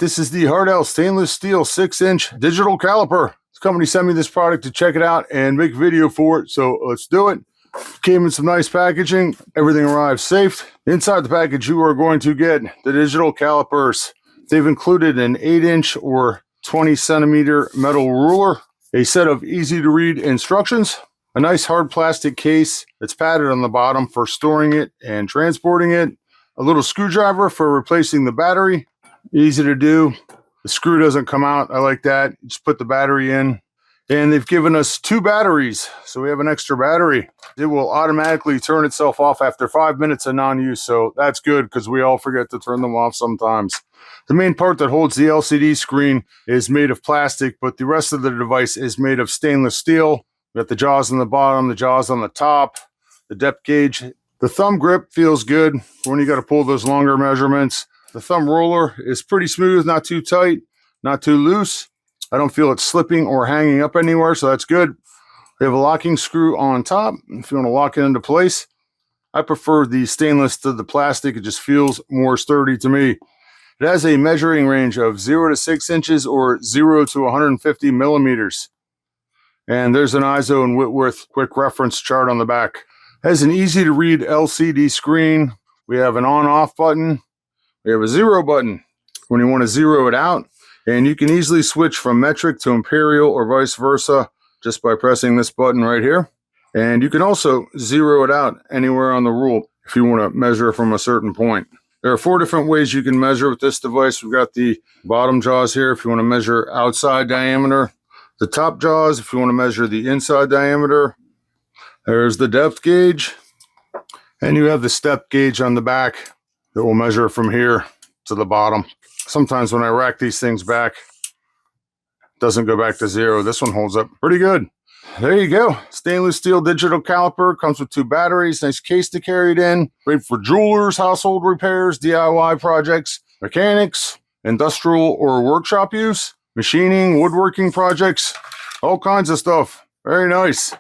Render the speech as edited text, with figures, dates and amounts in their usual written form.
this is the HARDELL stainless steel 6-inch digital caliper. This company sent me this product to check it out and make a video for it, so let's do it. Came in some nice packaging. Everything arrived safe. Inside the package, you are going to get the digital calipers. They've included an 8-inch or 20 centimeter metal ruler, a set of easy to read instructions, a nice hard plastic case that's padded on the bottom for storing it and transporting it, a little screwdriver for replacing the battery. Easy to do. The screw doesn't come out. I like that. Just put the battery in. And they've given us 2 batteries, so we have an extra battery. It will automatically turn itself off after 5 minutes of non-use, so that's good because we all forget to turn them off sometimes. The main part that holds the LCD screen is made of plastic, but the rest of the device is made of stainless steel. We got the jaws on the bottom, the jaws on the top, the depth gauge. The thumb grip feels good when you got to pull those longer measurements. The thumb roller is pretty smooth, not too tight, not too loose. I don't feel it slipping or hanging up anywhere, so that's good. We have a locking screw on top if you want to lock it into place. I prefer the stainless to the plastic. It just feels more sturdy to me. It has a measuring range of 0 to 6 inches or 0 to 150 millimeters. And there's an ISO and Whitworth quick reference chart on the back. It has an easy to read LCD screen. We have an on-off button. We have a 0 button when you want to zero it out. And you can easily switch from metric to imperial or vice versa just by pressing this button right here. And you can also zero it out anywhere on the rule if you want to measure from a certain point. There are 4 different ways you can measure with this device. We've got the bottom jaws here if you want to measure outside diameter. The top jaws if you want to measure the inside diameter. There's the depth gauge. And you have the step gauge on the back that will measure from here to the bottom. Sometimes when I rack these things back, it doesn't go back to 0. This one holds up pretty good. There you go. Stainless steel digital caliper. Comes with 2 batteries. Nice case to carry it in. Great for jewelers, household repairs, DIY projects, mechanics, industrial or workshop use, machining, woodworking projects, all kinds of stuff. Very nice.